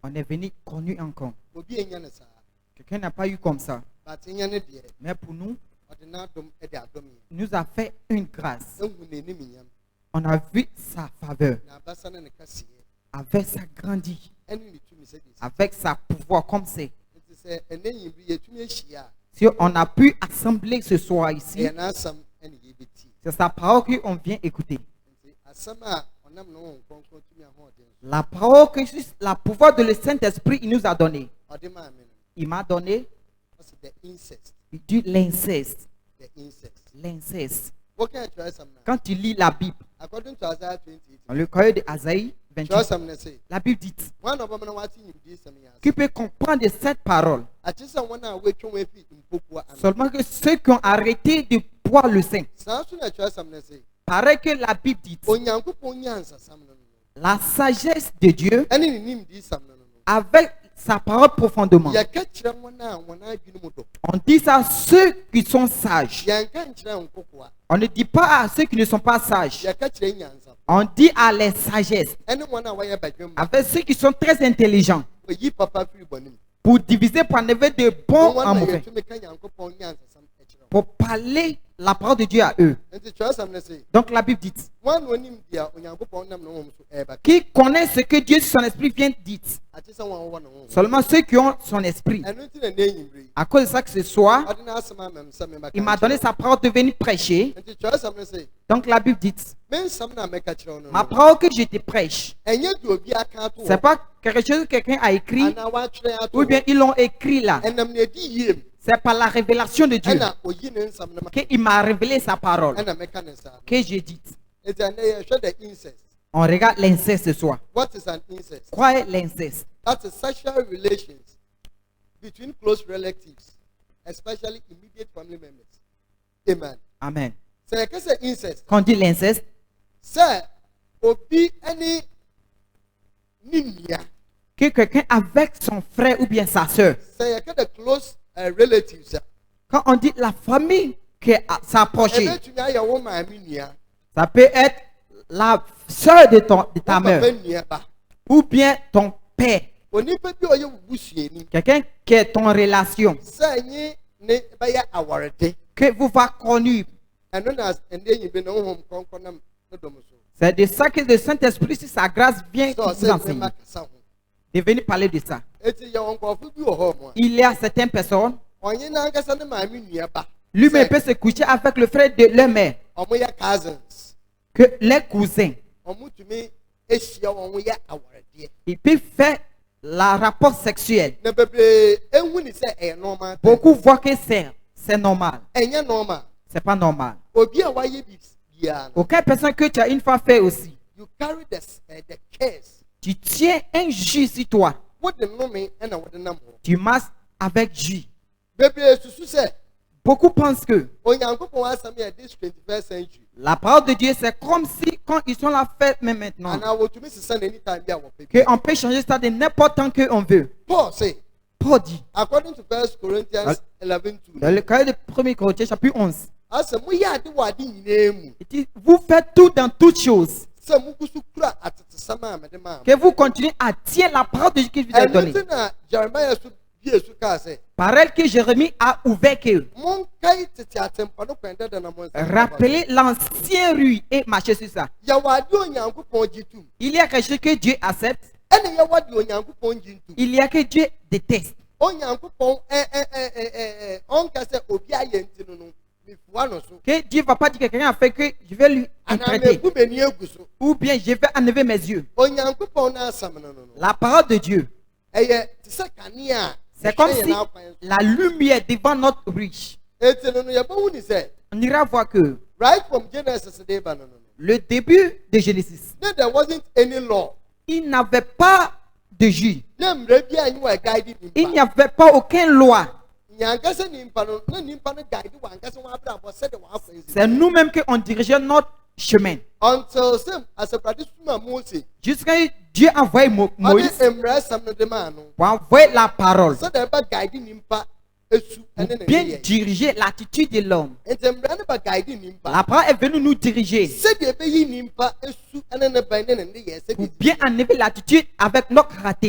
On est venu connu encore. Quelqu'un n'a pas eu comme ça. Mais pour nous, il nous a fait une grâce. On a vu sa faveur. Avec sa grandeur. Avec sa pouvoir comme c'est. Si on a pu assembler ce soir ici, c'est sa parole qu'on vient écouter. La parole que la pouvoir de le Saint-Esprit il nous a donné. Il m'a donné du l'inceste. L'inceste. Quand tu lis la Bible, dans le cahier d'Asaïe 28, la Bible dit qui peut comprendre cette parole seulement que ceux qui ont arrêté de boire le sein. Pareil que la Bible dit la sagesse de Dieu avec sa parole profondément. On dit ça à ceux qui sont sages. On ne dit pas à ceux qui ne sont pas sages. On dit à les sagesses. Avec ceux qui sont très intelligents. Pour diviser, pour enlever de bons en mauvais. Pour parler la parole de Dieu à eux. Donc la Bible dit qui connaît ce que Dieu son esprit vient dire. Seulement ceux qui ont son esprit. À cause de ça que ce soir, il m'a donné sa parole de venir prêcher. Donc la Bible dit ma parole que je te prêche, c'est pas quelque chose que quelqu'un a écrit ou bien ils l'ont écrit là. C'est par la révélation de Dieu qu'il m'a révélé sa parole que j'ai dit. On regarde l'inceste ce soir. Quoi est l'inceste? That's a sexual relations between close relatives, especially immediate family members. Amen. Amen. C'est que c'est inceste. Quand on dit l'inceste, c'est obi ani ninia. Que quelqu'un avec son frère ou bien sa soeur. C'est que the close relatives. Quand on dit la famille qui s'approche, ça peut être la soeur de ta mère ou bien ton père. Quelqu'un qui est ton relation. Que vous va connu. C'est de ça que le Saint-Esprit, si sa grâce vient vous enseigner. De venir parler de ça. Il y a certaines personnes. Lui-même peut se coucher avec le frère de leur mère. Que les cousins. Il peut faire la rapport sexuel. Beaucoup voient que c'est normal. C'est pas normal. Aucune personne que tu as une fois fait aussi. Tu tiens un jus sur toi. Tu masses avec jus. Beaucoup pensent que la parole de Dieu, c'est comme si quand ils sont la fête, mais maintenant, qu'on peut changer ça de n'importe quand qu'on veut. Paul dit, dans le cahier de 1 Corinthiens, chapitre 11, il dit, vous faites tout dans toutes choses. Que vous continuez à tirer la parole de Dieu qui vous a donnée. Par elle que Jérémie a ouvert que rappelez l'ancien rue et marchez sur ça. Il y a quelque chose que Dieu accepte. Il y a que Dieu déteste. Que Dieu ne va pas dire que quelqu'un a fait que je vais lui traiter. Ou bien je vais enlever mes yeux. La parole de Dieu. C'est comme si la lumière devant notre riche. On ira voir que le début de Genesis, il n'avait pas de jus. Il n'y avait pas aucune loi. C'est nous-mêmes qui on dirigeait notre chemin. Jusqu'à Dieu a envoyé Moïse pour envoyer la parole. bien diriger l'attitude de l'homme. La parole est venue nous diriger pour bien enlever l'attitude notre raté.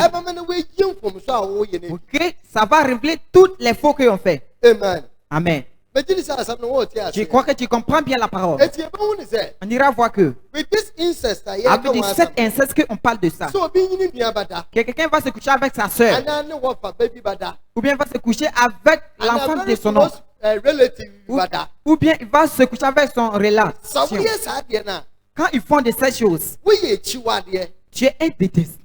Ok, ça va révéler toutes les fautes qu'on fait. Amen. Amen. Je crois que tu comprends bien la parole. On ira voir que avec cet inceste qu'on parle de ça, que quelqu'un va se coucher avec sa soeur, ou bien va se coucher avec l'enfant de son oncle, ou bien il va se coucher avec son relation. Quand ils font de ces choses, tu es un détesté.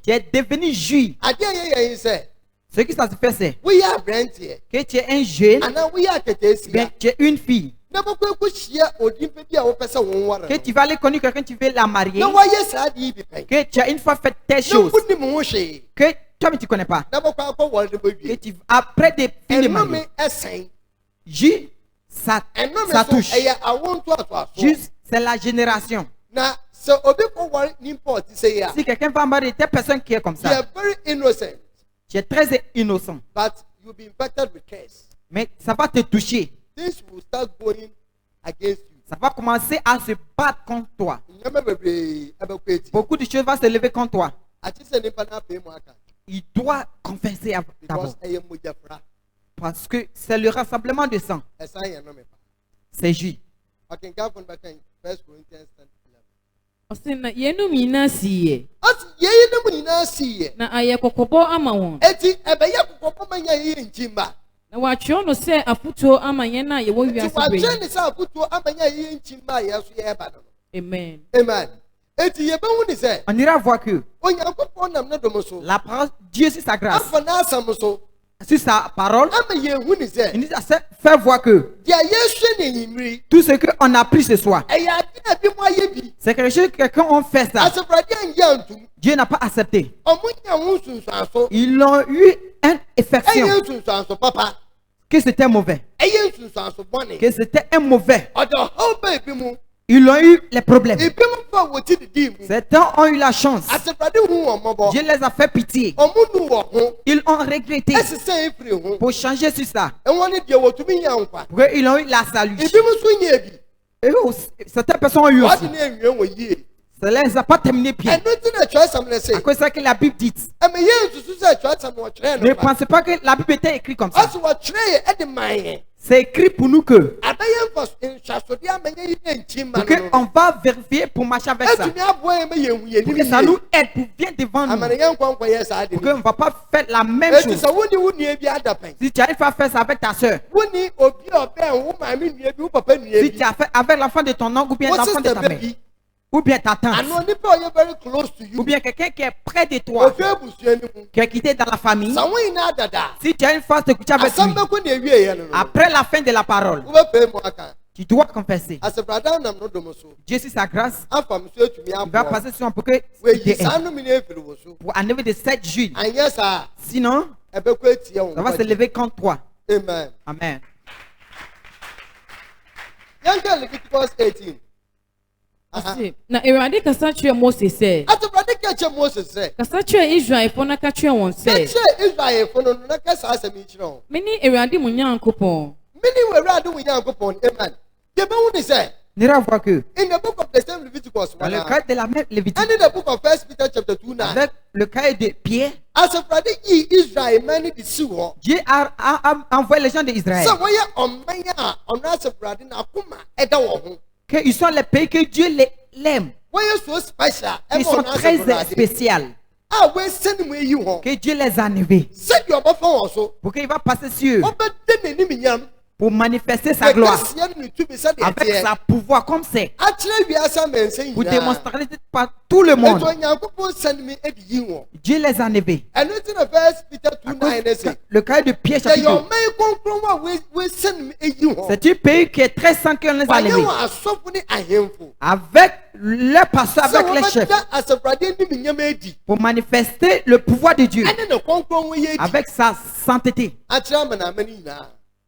Tu es devenu juif. Ce qui ça se fait, c'est que tu es un jeune, bien, tu es une fille, que tu vas aller connaître quelqu'un, tu veux la marier, que tu as une fois fait telle chose, que toi-même tu ne connais pas, que tu après des filles de mariée, juste ça touche. Juste, c'est la génération. Si quelqu'un va marier telle personne qui est comme ça, tu es très innocent. Mais ça va te toucher. Ça va commencer à se battre contre toi. Beaucoup de choses vont se lever contre toi. Il doit confesser d'abord. Parce que c'est le rassemblement de sang. C'est juste. Osina yenu mina siye. Na aye kokobo ama won. Na watcho no se afuto ama yen na ye wo wiase be. Amen. Amen. On ira voir que la parole Dieu c'est sa grâce. C'est sa parole. Il nous a fait voir que tout ce qu'on a pris ce soir, c'est quelque chose que quelqu'un a fait ça. Dieu n'a pas accepté. Ils ont eu une affection que c'était mauvais, que c'était un mauvais. Ils ont eu les problèmes. Certains ont eu la chance. Dieu les a fait pitié. Ils ont regretté pour changer sur ça. Ils ont eu la salut. Et certaines personnes ont eu aussi. Ça ne les a pas terminé bien. À cause de ça que la Bible dit. Ne pensez pas que la Bible était écrite comme ça. C'est écrit pour nous que on va vérifier pour marcher avec ça. Pour que ça nous aide pour bien devant nous. Pour qu'on ne va pas faire la même chose. Si tu arrives à faire ça avec ta soeur, si tu as fait avec l'enfant de ton oncle ou bien l'enfant de ta mère, ou bien ta tante, ou bien quelqu'un qui est près de toi, qui est quitté dans la famille, si tu as une phase de coucher avec lui, après la fin de la parole, tu dois confesser. Dieu c'est sa grâce. Il va passer sur un pour que pour enlever de 7 juges. Sinon, ça va se lever contre toi. Amen. Amen. Na Erade kasa chue Moses say. Kasa chue Israel fo na ka chue won say. Meni Erade mu Nyankopon. Amen. N'ira voir que in the book of the same Leviticus, dans le cas de la même Lévitique, and in the book of 1 Peter chapter 2, avec le cas de Pierre, Dieu a envoyé les gens d'Israël. Qu'ils sont les pays que Dieu l'aime. Ils sont très spéciaux. Que Dieu les a enlevés. Pour qu'il va passer sur eux. Pour manifester sa gloire avec sa pouvoir comme c'est pour démontrer par tout le monde. Dieu les a enlevés. Le cas de Pierre chapitre 2, c'est un pays qui est très saint qu'on les a enlevés avec le pasteur, avec les chefs, pour manifester le pouvoir de Dieu avec sa sainteté.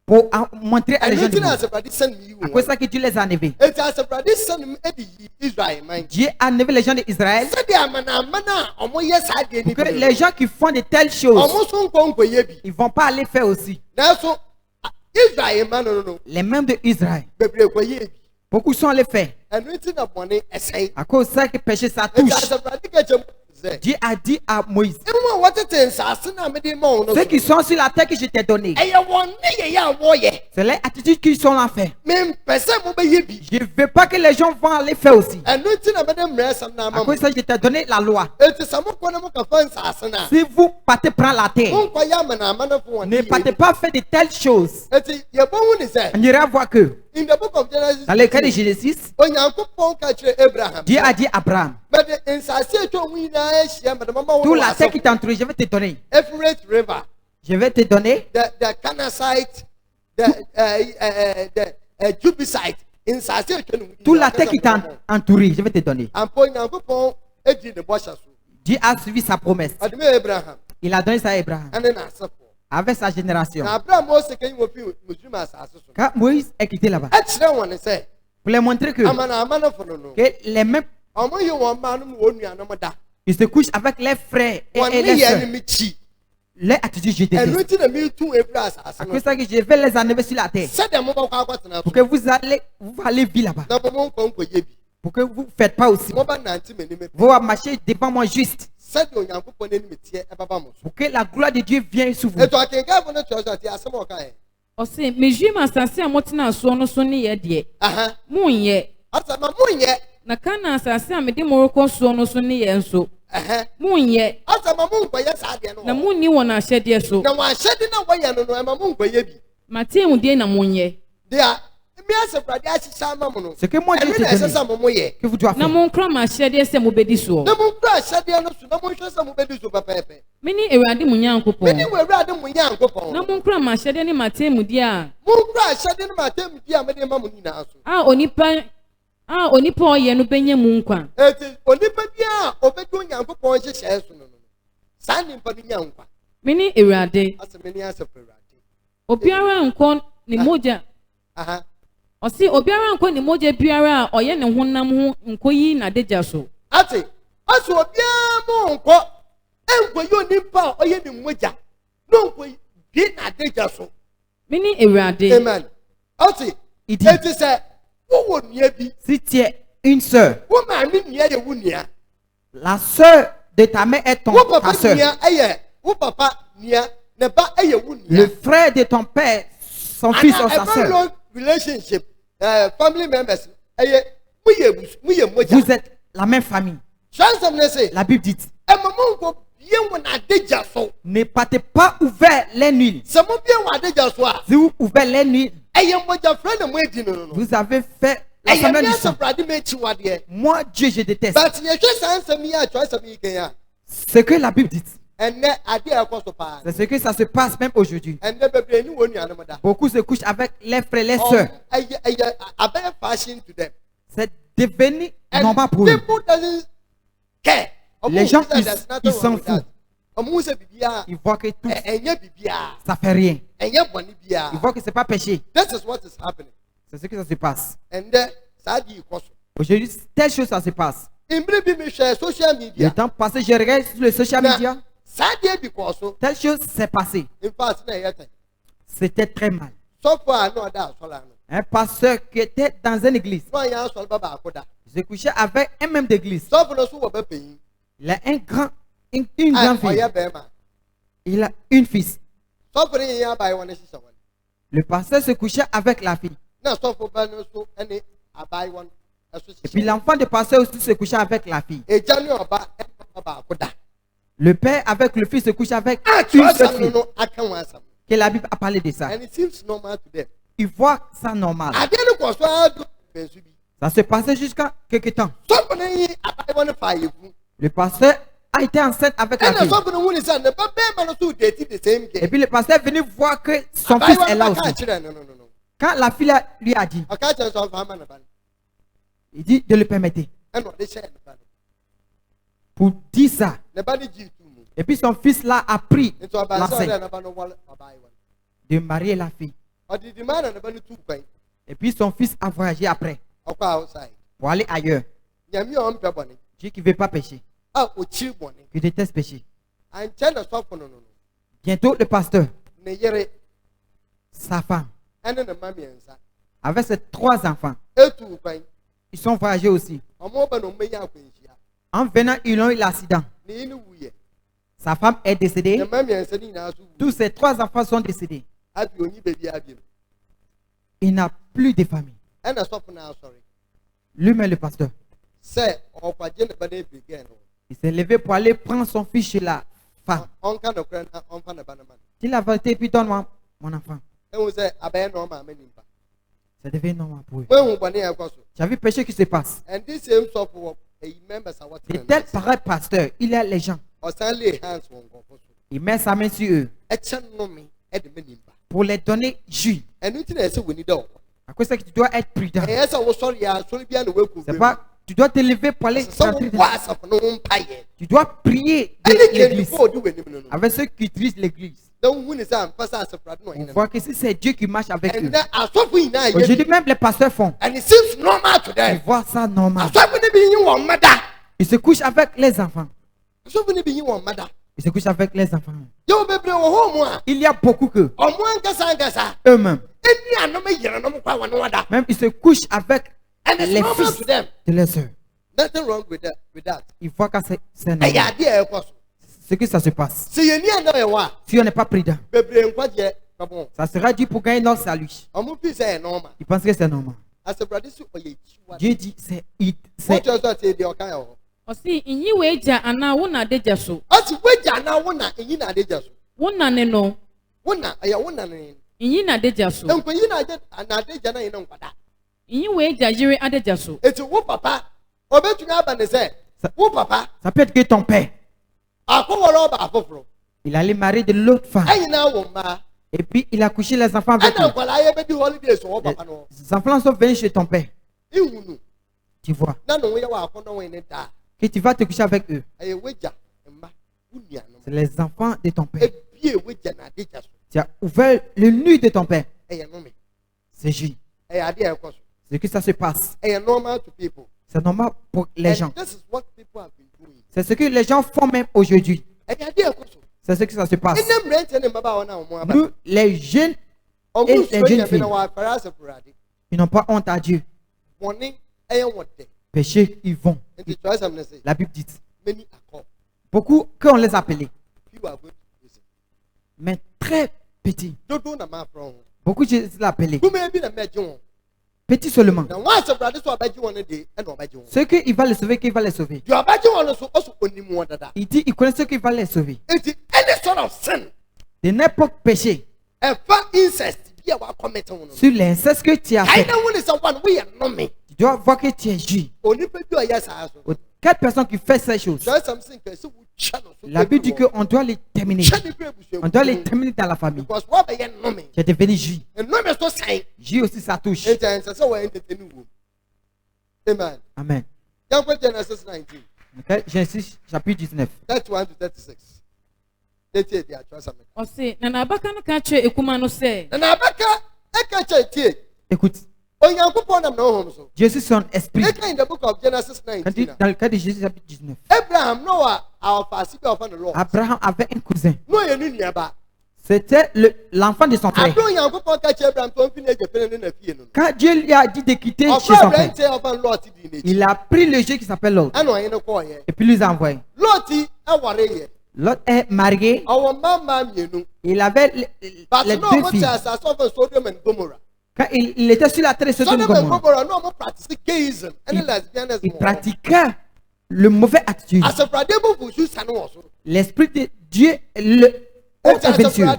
pour montrer à les gens du monde. À cause de ça que Dieu les a enlevés. Dieu a enlevé les gens d'Israël pour que les gens qui font de telles choses, ils ne vont pas aller faire aussi. Les mêmes d'Israël, beaucoup sont allés faire. À cause de ça que le péché ça touche. Dieu a dit à Moïse, ceux qui sont sur la terre que je t'ai donné, c'est les attitudes qu'ils sont en fait. Je ne veux pas que les gens vont aller faire aussi. À cause de ça, je t'ai donné la loi. Si vous partez prendre la terre, ne partez pas faire de telles choses. On ira voir que dans le cas de Genèse, Dieu a dit à Abraham, tout la terre qui t'entoure, je vais te donner. Je vais te donner the Canaanite, the Jebusite, tout la terre qui t'entoure, je vais te donner. Dieu a suivi sa promesse. Il a donné ça à Abraham avec sa génération. Quand Moïse est quitté là-bas, pour leur montrer que les mêmes, ils se couchent avec les frères et les soeurs. Les attitudes, je déteste. À cause de ça que je vais les enlever sur la terre. Pour que vous allez vivre là-bas. Pour que vous ne faites pas aussi. Vous allez marcher devant moi juste. Pour que la gloire de Dieu vienne sur vous. Aussi, mais je m'assassine à motina sono soni yedie. Munye. Na kana asase a mede moroko sono soni yenso. Munye. Na munni wona ahyede so. Na wa ahyede na wo ye no no ema munkwaye bi. Matie mu die na munye. Dia ce que moi je te donne, que vous devez faire. Mini Ewurade mu Nyankopon. Mini Ewurade mu Nyankopon. Na munkra ma hyede ne matem di a. Munkra hyede ne matem di a mede ma mu nyina so. Onipa oye no benya mu nkwa. Onipa bi a obedu Nyankopon hyehye so no. Sa nimpa ni Nyankwa. Mini Ewurade. Asemeni asefurade. Obiara nkon ni moja. Osi obiara nkon ni moja biara a oye ne honam ho nkoyi na deja so. Ati. Aso obiara mo nko. Enkoyi onipa oye ni moja. No nkoyi bi na deja so. Mini Ewurade. Amen. Ati. Il dit, si tu es une sœur, la sœur de ta mère est ta sœur. Le frère de ton père, son fils ou sa sœur. Vous êtes la même famille. La Bible dit, ne partez pas ouvert les nuits. Si vous ouvrez les nuits, vous avez fait l'assemblée du sang. Moi, Dieu, je déteste. Ce que la Bible dit, c'est ce que ça se passe même aujourd'hui. Beaucoup se couchent avec les frères et les sœurs. C'est devenu normal pour eux. Les gens, ils s'en foutent. Ils voient que tout ça fait rien. Ils voient que ce n'est pas péché. C'est ce que ça se passe. Aujourd'hui, telle chose ça se passe. Le temps passé, je regarde sur les social media. Telle chose s'est passée. C'était très mal. Un pasteur qui était dans une église se couchait avec un même d'église. Il a une grande fille. Il a une fils. Le pasteur se couchait avec la fille. Et puis l'enfant de pasteur aussi se couchait avec la fille. Le père avec le fils se couche avec une seule fille. Que la Bible a parlé de ça. Ils voient ça normal. Ça se passait jusqu'à quelques temps. Le pasteur a été enceinte avec la fille. Et puis le pasteur est venu voir que son fils est là aussi. Quand la fille lui a dit, il dit de le permettre. Pour dire ça. Et puis son fils là a pris l'enceinte de marier la fille. Et puis son fils a voyagé après pour aller ailleurs. Dieu qui ne veut pas pécher, qui déteste pécher. Bientôt le pasteur, sa femme, avec ses 3 enfants, ils sont voyagés aussi. En venant, ils ont eu l'accident. Sa femme est décédée. Tous ses 3 enfants sont décédés. Il n'a plus de famille. Lui-même le pasteur. Il s'est levé pour aller prendre son fils chez la femme. Il a vérité, puis donne-moi mon enfant. Ça devient normal pour eux. Tu as vu le péché qui se passe. De tel pareil pasteur, il a les gens. Il met sa main sur eux pour les donner jus. À cause de ça que tu dois être prudent. C'est pas, tu dois te lever pour aller rentrer dans... Tu dois prier de l'église avec ceux qui utilisent l'église. On voit que si c'est Dieu qui marche avec eux. Aujourd'hui même les pasteurs font. Ils voient ça normal. Ils se couchent avec les enfants. Ils se couchent avec les enfants. Il y a beaucoup que eux-mêmes. Même ils se couchent avec les fils de leurs soeurs. Ils voient que c'est normal. C'est que ça se passe. Si on n'est pas prudent, ça sera dit pour gagner notre salut. Ils pensent que c'est normal. Dieu dit c'est Osi inyi weja ana wona deja so. Wona ne no. Inyi na deja so. Inyi weja yire adeja so. Ça peut être que ton père, il allait marier de l'autre femme. Et puis il a couché les enfants avec lui. Les enfants sont venus chez ton père. Tu vois que tu vas te coucher avec eux. C'est les enfants de ton père. Tu as ouvert le nu de ton père. C'est juste. C'est que ça se passe. C'est normal pour les gens. C'est ce que les gens font même aujourd'hui. C'est ce que ça se passe. Nous, les jeunes et les jeunes filles, ils n'ont pas honte à Dieu. Péché, ils vont. La Bible dit. Beaucoup, qu'on les appelait. Mais très petits. Beaucoup, je les appelais. Petit seulement. Ce qu'il va les sauver, qu'il va les sauver. Il dit, il connaît ce qu'il va les sauver. De n'importe péché. Sur l'inceste que tu as fait, tu dois voir que tu es juif. Quelle personne qui fait ces choses, la Bible dit qu'on doit les terminer. On doit les terminer dans la famille. Tu es devenu juif. Juif aussi, ça touche. Amen. Okay. Genesis chapitre 19. Écoute. Jésus son esprit. Dans le cas de Jésus chapitre 19. Abraham avait un cousin. C'était l'enfant de son frère. Quand Dieu lui a dit de quitter chez son frère, il a pris le jeu qui s'appelle Lot. Et puis il les a envoyés. Lot est marié. Il avait les 2 filles. Quand il était sur la terre de Sodome et Gomorrhe, il pratiquait le mauvais attitude. L'esprit de Dieu est venu sur eux.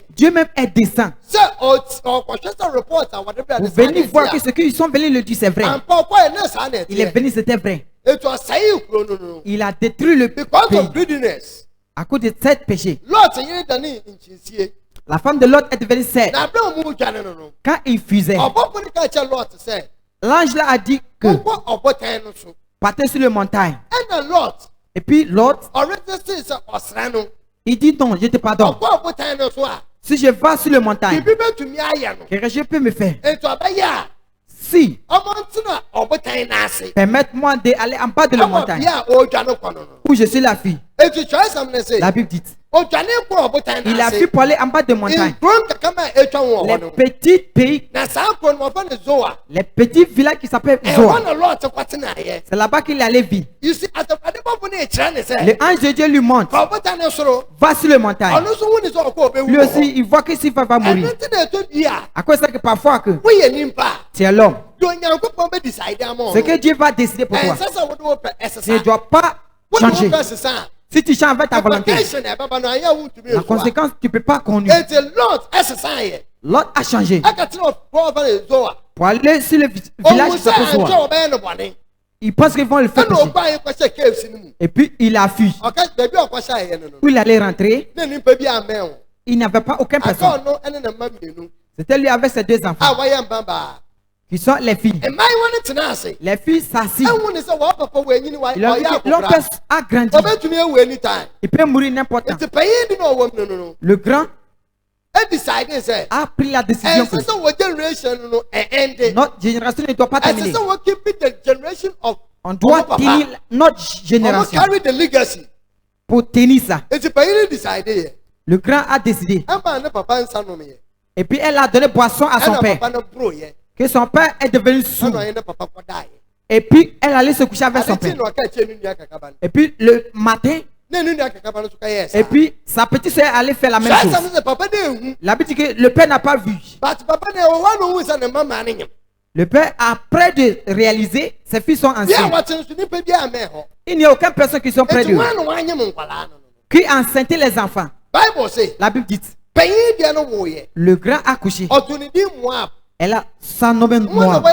Dieu même est descend. Vous venez voir que ce qu'ils sont venus le dire c'est vrai. Il est venu, c'était vrai. Il a détruit le pays à cause de cet péché. La femme de Lot est devenue sèche. Quand il fusait, l'ange là a dit que partez sur le montagne. Et puis Lot, il dit non, je te pardonne. Si je vais sur le montagne, qu'est-ce que je peux me faire? Si, permettez-moi d'aller en bas de la montagne où je suis la fille. La Bible dit, il a fui pour aller en bas de montagne. Les petits pays, les petits villages qui s'appellent Zoa. C'est là-bas qu'il allait vivre. Le ange de Dieu lui montre, va sur le montagne. Lui aussi, il voit que s'il va mourir. À cause de ça que parfois que tu es l'homme, ce que Dieu va décider pour toi, tu ne dois pas changer. Si tu changes avec ta volonté, la conséquence, tu ne peux pas conduire. L'autre a changé pour aller sur le village qui s'appelle Zoa. Il pense qu'ils vont le faire pécher. Et puis il a fui. Où il allait rentrer, il n'avait pas aucune personne. C'était lui avec ses deux enfants, qui sont les filles. Les filles s'assisent. Leur père a grandi. Il peut mourir n'importe quand. Le grand a pris la décision que notre génération ne doit pas terminer. On doit tenir notre génération pour tenir ça. Le grand a décidé. Et puis elle a donné boisson à son père. Que son père est devenu sourd. Et puis elle allait se coucher avec son père. Et puis le matin, et puis sa petite soeur allait faire la même chose. La Bible dit que le père n'a pas vu. Le père, après de réaliser, ses fils sont enceints. Il n'y a aucune personne qui sont près d'eux qui enceinte les enfants. La Bible dit, le grand a couché. Elle a son nom Moab.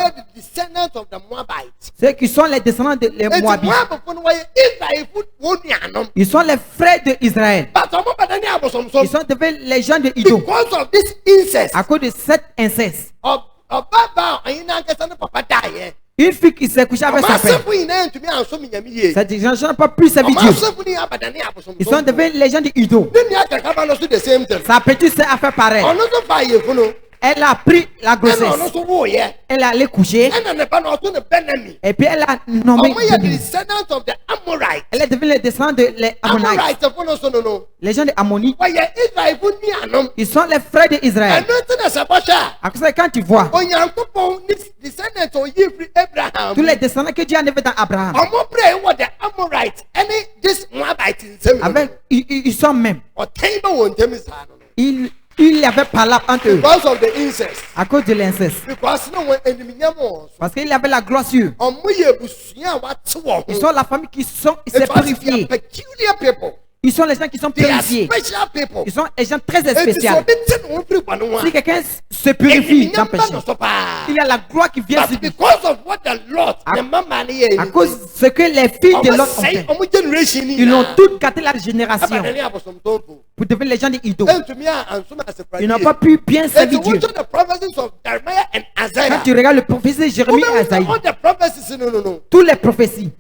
Ceux qui sont les descendants des Moabites. Ils sont les frères d'Israël. Ils sont devenus les gens de Idom. À cause de cet inceste. Une fille qui s'est couchée avec sa père. Ces gens n'ont pas pu servir Dieu. Ils sont devenus les gens de Idom. Sa petite sœur a fait pareil. Elle a pris la grossesse. Elle est allée coucher. Et puis elle a nommé. Elle est devenue le descendant des Ammonites. Les gens de Ammonites. Ils sont les frères d'Israël. Quand tu vois tous les descendants que Dieu a élevés dans Abraham, ils sont même. Il y avait pas là entre eux. À cause de l'inceste. Parce qu'il y avait la gloire sur eux. Ils sont la famille qui s'est purifiée. Ils sont les gens qui sont purifiés. Ils sont les gens très spéciaux. Si quelqu'un se purifie dans le péché, il y a la gloire qui vient sur lui. À cause de ce que les filles de l'autre ont fait, ils ont toutes gâté la génération pour devenir les gens de Idom. Ils n'ont pas pu bien servir Dieu. Quand tu regardes le prophétie de Jérémie et Isaïe, toutes les prophéties,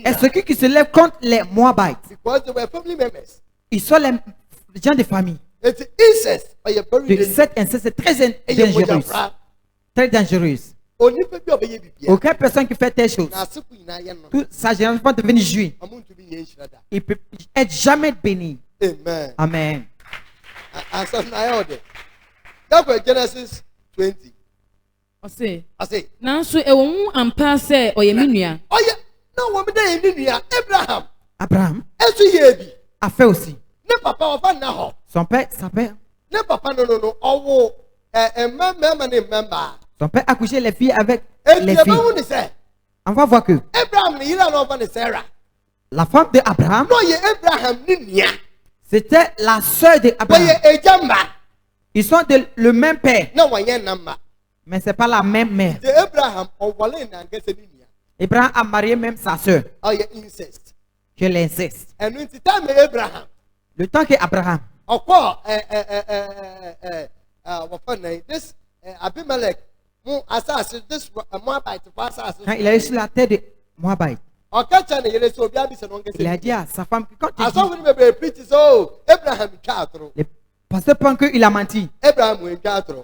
et ceux qui se lèvent contre les Moabites, ils sont les gens de famille. Cet inceste est très dangereux. Très dangereuse. Aucune personne qui fait telle chose, toute sa génération va devenir juive. Il ne peut être jamais béni. Amen. Genesis 20. Nanso ewo mu ampa se oyeminua. Abraham a fait aussi. Son père s'appelle. Son père a couché les filles avec les filles. On va voir que la femme d'Abraham, c'était la sœur d'Abraham. Ils sont le même père, mais ce n'est pas la même mère. Abraham a marié même sa sœur. Que l'inceste. Le temps qu'Abraham, quand il est sur la terre de Moabite, Il a dit à sa femme que quand il dit, les pasteurs pensent qu'il a menti.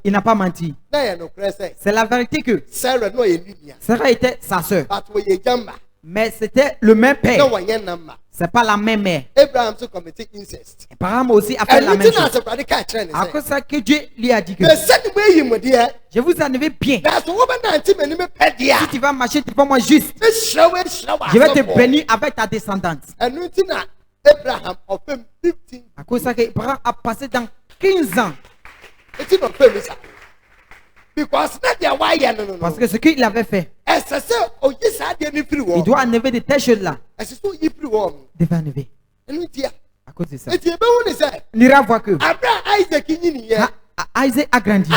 Il n'a pas menti. C'est la vérité que Sarah était sa soeur. Mais c'était le même père. C'est pas la même mère. Abraham aussi a fait la même chose. À cause de ça que Dieu lui a dit que je vous en avais bien. Si tu vas marcher devant moi juste, je vais te bénir avec ta descendance. À cause de ça qu'Abraham a passé dans 15 ans. Parce que ce qu'il avait fait, il doit enlever de telles choses-là. Il devait enlever. À cause de ça. On ira voir que Isaac a grandi.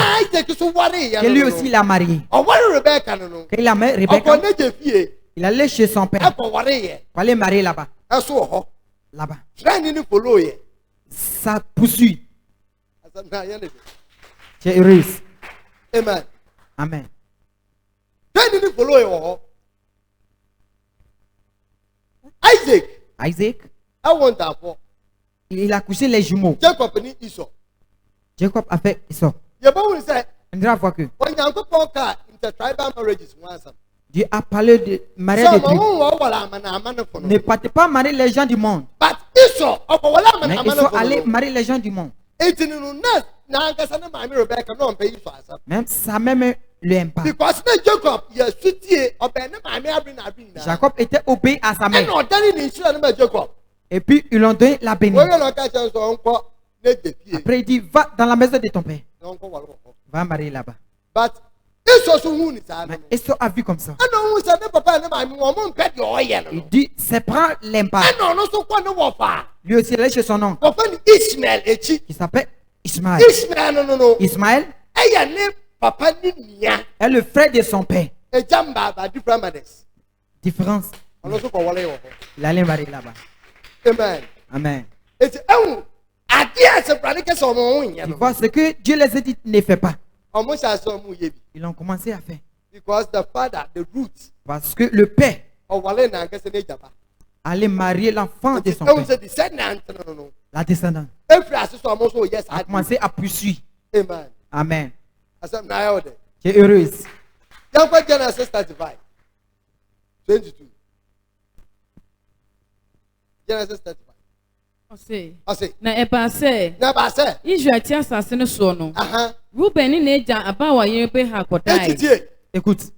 Et lui aussi, il a marié. Quand il a marié Rebecca, il allait chez son père. Pour aller marier là-bas. Là-bas. Ça poursuit. Tu es heureuse. Amen. Amen. Isaac, il a couché les jumeaux. Jacob a fait Esau. On ira voir que Dieu a parlé de mariage de tribus. Ne partez pas marier les gens du monde. Mais ils sont allés marier les gens du monde. Même sa mère lui aime pas. Jacob était obéi à sa mère. Et puis ils l'ont donné la bénie. Après il dit va dans la maison de ton père. Va marier là-bas. Mais Esau a vu comme ça. Il dit ses parents l'aiment pas. Lui aussi il est chez son oncle qui s'appelle Ismaël. Ismaël est le frère de son père. Différence. Il allait marier là-bas. Amen. Amen. Tu vois ce que Dieu les a dit ne fait pas. Ils ont commencé à faire. Parce que le père allait marier l'enfant de son père. La descendance a commencé à poursuivre. Amen. Tu es heureuse. Genesis 35. 22. Genesis 35. Na ɛba sɛ Israel ti asase no soɔ no Ruben ne n'agya aba wa yere pe ha kɔdae. Écoute,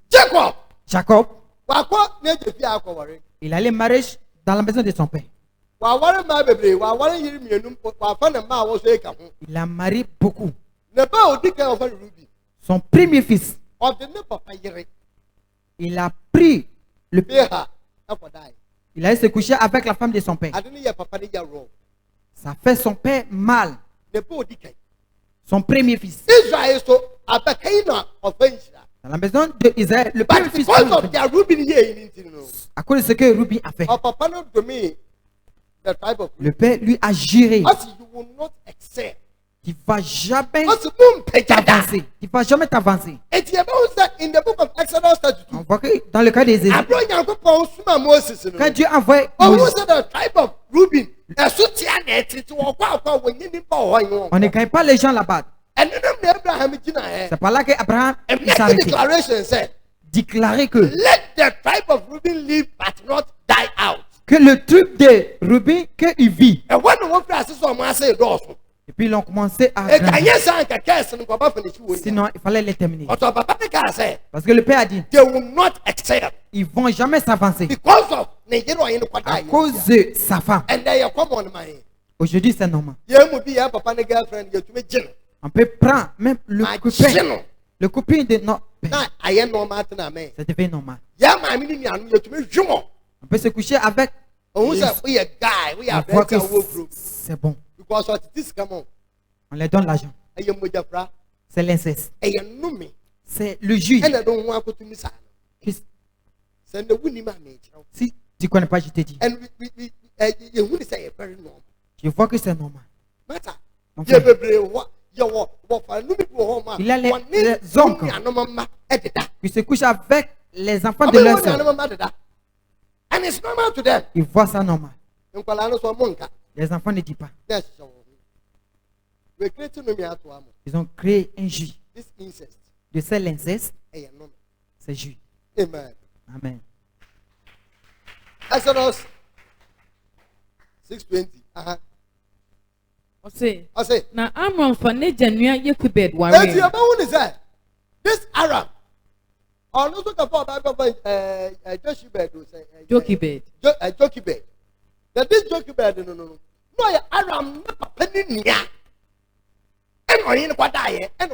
Jacob, il allait marier dans la maison de son père. Il a marié beaucoup. Son premier fils, il a pris le père. Il allait se coucher avec la femme de son père. Ça fait son père mal. Son premier fils. Dans la maison d'Israël, le premier fils. À cause de ce que Ruben a fait. Le père lui a juré. Tu ne vas jamais t'avancer. Tu ne vas jamais t'avancer. On voit que dans le cas des Égyptiens, quand Dieu envoie Moïse, on ne gagne pas les gens là-bas. C'est par là qu'Abraham s'est arrêté. Déclarer que que le truc de Ruben, qu'il vit. Et puis ils ont commencé à grandir. Sinon, il fallait les terminer. Parce que le père a dit, ils ne vont jamais s'avancer à cause de sa femme. Aujourd'hui, c'est normal. On peut prendre même le copain de notre père. Ça devient normal. On peut se coucher avec. On voit que c'est bon. On leur donne l'argent. C'est l'inceste. C'est le juge. Si tu ne connais pas, je te dis. Je vois que c'est normal. Il y a les oncles qui se couchent avec les enfants de leur soeur. And it's normal to them. Ils voient ça normal. Les enfants ne disent pas. Ils ont créé un jus. De cet inceste, c'est jus. Amen. Amen. Exodus 6:20. I say. Now Amram for Nejanua Yekubed This Aram. On also the Bible Jochebed. Jochebed. That this Jochebed no. No Aram Peninia. And on in what I and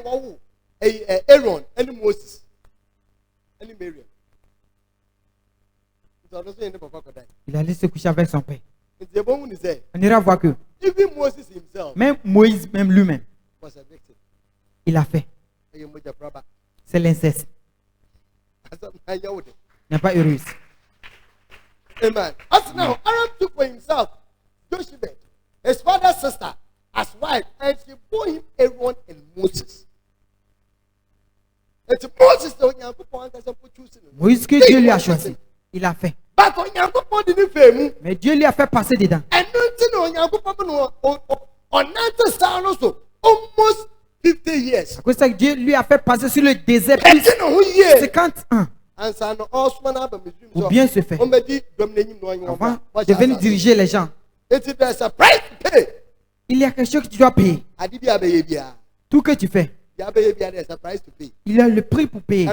Aaron and Moses and Miriam. Il allait se coucher avec son père. On ira voir que même Moïse, même lui-même, il a fait. C'est l'inceste. N'est pas heureuse. Amen. As now, Aaron took for himself Jochebed, his father's sister, as wife, and she bore him Aaron and Moses. It's Moses Moïse que Dieu lui a choisi. Il a fait. Mais Dieu lui a fait passer dedans. Almost 50 years. C'est pour ça que Dieu lui a fait passer sur le désert plus 50 ans. Pour bien se faire. Avant de venir diriger les gens. Il y a quelque chose que tu dois payer. Tout que tu fais. Il y a le prix pour payer.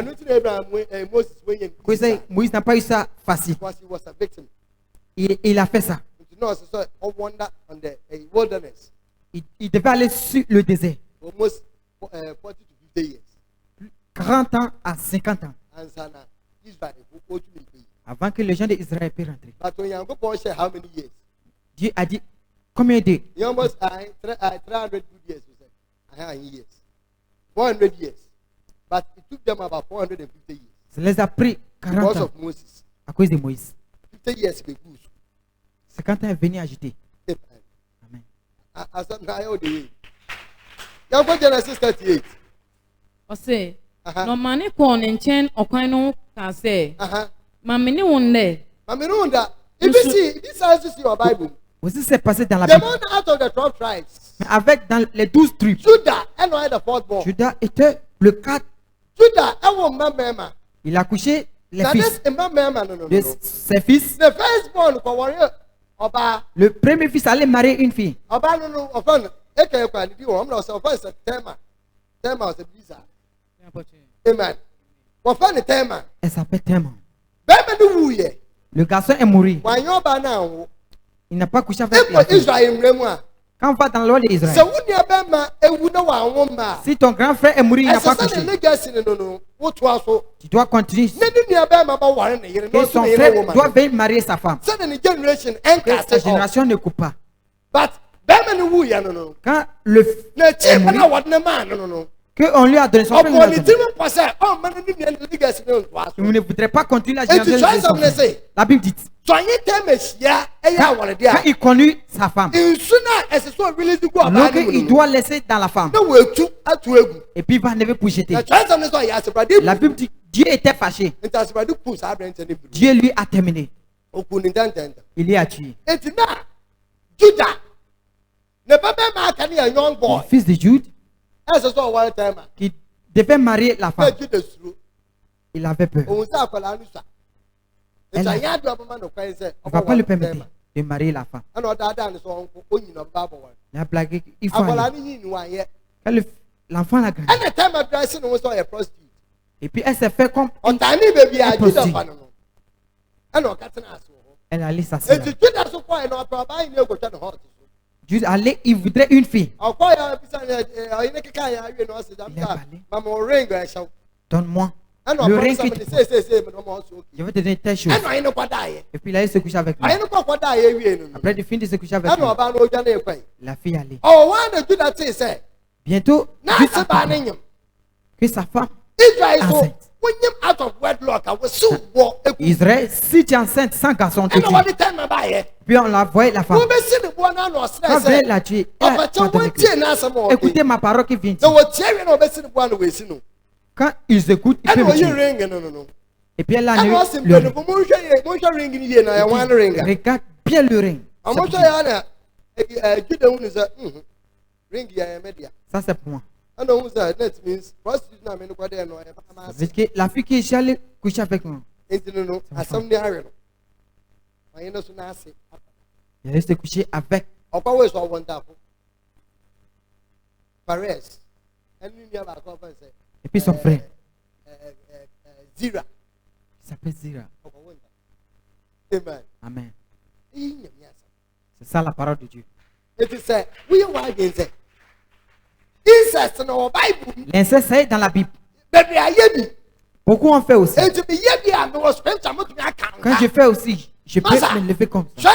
Moïse n'a pas eu ça facile. Il a fait ça. Il devait aller sur le désert. 40 ans à 50 ans. Avant que les gens d'Israël puissent rentrer. Dieu a dit combien de 400 years. But it took them about 450 years. Ça les a pris 40 ans à cause de Moïse. 50 years. 50 ans est venu ajouter. Amen. Genesis 38. Ose, no mane ko ne nchen okwan no ka say. Mame ne won le. Mame ne won da. If you see, this has to see your Bible. Aussi c'est passé dans la Bible. The one out of the 12 tribes. Avec dans les 12 tribus. Judah, the fourth born. Judah était le 4. Judah, il a couché les fils. De ses fils. The firstborn, le premier fils allait marier une fille. Amen. Elle s'appelle Tema. Le garçon est mort. Il n'a pas couché avec la fille. Quand on va dans la loi d'Israël, si ton grand frère est mort, il n'a pas couché. Tu dois continuer. Et son frère doit venir marier sa femme. Et sa génération ne coupe pas. Quand le fils est mort, qu'on lui a donné son frère, il ne voudrait pas continuer la génération de son frère. La Bible dit, quand il connut sa femme, donc il doit laisser dans la femme. Et puis il va lever pour jeter. La Bible dit, Dieu était fâché. Dieu lui a terminé. Il y a tué. Le fils de Jude, qui devait marier la femme, il avait peur. On ne va pas lui permettre de marier la femme. Il a blagué. Il faut aller. Quand l'enfant a grandi. Et puis elle s'est fait comme une prostituée. Elle allait s'asseoir. Jude allait, il voudrait une fille. Il a parlé. Donne-moi le ring que tu prends. Je vais te donner telle chose. Et puis il allait se coucher avec lui. Après de finir de se coucher avec lui, la fille allait. Bientôt, que sa femme enceinte. Israël, si tu es enceinte sans garçon, tu es. Puis on la voyait la femme. Quand elle l'a tuée, écoutez ma parole qui vient dire. Quand ils écoutent, ils peuvent tuer. Et puis elle a regarde bien le ring. Ça c'est pour moi. Parce que la fille qui est allée coucher avec moi, elle reste coucher avec. Et puis son frère. Zira. Il s'appelle Zira. Amen. Amen. C'est ça la parole de Dieu. L'inceste c'est dans la Bible. Beaucoup en fait aussi. Quand je fais aussi, je peux me lever comme ça.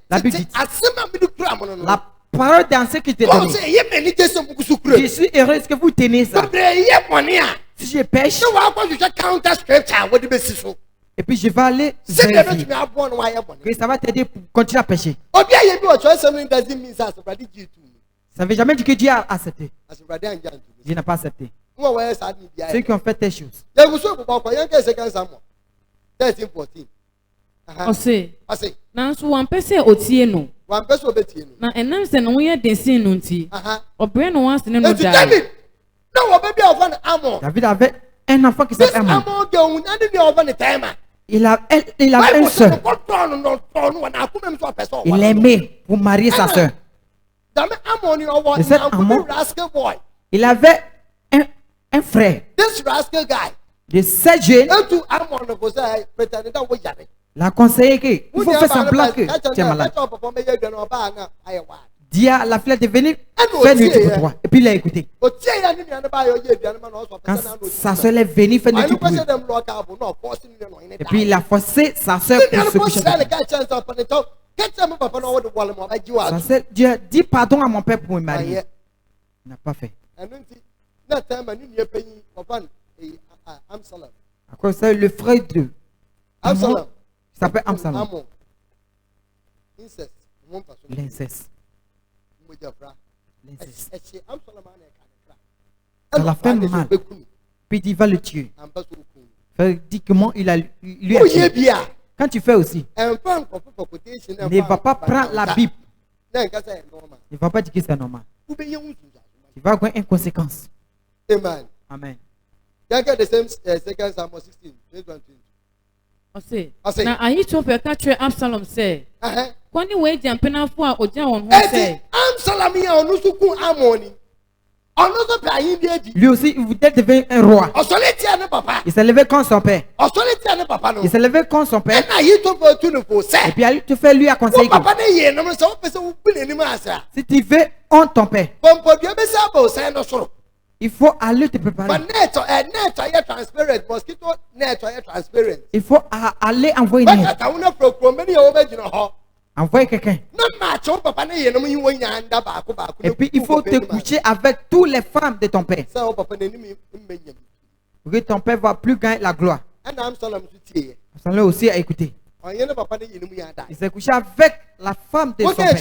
La Bible dit. La parole dans ce qui te donne. Je suis heureuse que vous tenez ça. Si je pêche, et puis je vais aller vérifier que ça va t'aider pour continuer à pêcher. Ça ne veut jamais dire que Dieu a accepté. Dieu n'a pas accepté. Ceux qui ont fait telle chose. Nanso wampɛ sɛ otie no na ɛnam sɛ ne ho yɛ densin no nti ɔbrɛ no ase ne no daa. David avait un enfant qui s'appelle Amon. Il avait un soeur. Il aimait pour marier sa soeur. Et cet Amon, il avait un frère. De 7 jeunes. L'a conseillé qu'il faut faire semblant que tu es malade. Dieu l'a fait de venir faire nuit pour toi. Et puis il a écouté. Quand sa soeur est venue faire nuit pour lui. Et puis il a forcé sa soeur pour se coucher. Sa soeur, Dieu a dit pardon à mon père pour me marier. Il n'a pas fait. À cause de ça, le frère de Amon, il s'appelle Absalom. L'inceste. Ça l'a fait mal. Puis il va le tuer. Il dit comment il a lui a tué. Quand tu fais aussi, ne va pas prendre la Bible. Il ne va pas dire que c'est normal. Il va avoir une conséquence. Amen. Amen. Na Ahitofel ka kyerɛ Absalom sɛ kwani wei gya mpenafo a ogya wɔn ho sɛ Absalom ya ɔno so ku Amoni ɔno so pɛ ahindi adi. Lui aussi il voulait devenir un roi. Ɔsɔle tia ne papa. Il s'est levé contre son père. Ɔsɔle tia ne papa no. Il s'est levé contre son père. ɛna Ahitofel tu ne fo sɛ. Et puis Ahitofel lui a conseillé. Papa ne yɛ nom sɛ wopɛ sɛ wobu n'anim asa. Si tu veux honte ton père. Pɔmpɔdua bɛ sɛ abɔ sɛ no soro. Il faut aller te préparer. Il faut aller envoyer une aide. Envoyer quelqu'un. Et puis il faut te coucher avec toutes les femmes de ton père. Pour que ton père ne va plus gagner la gloire. Absalom aussi a écouté. Il s'est couché avec la femme de son père.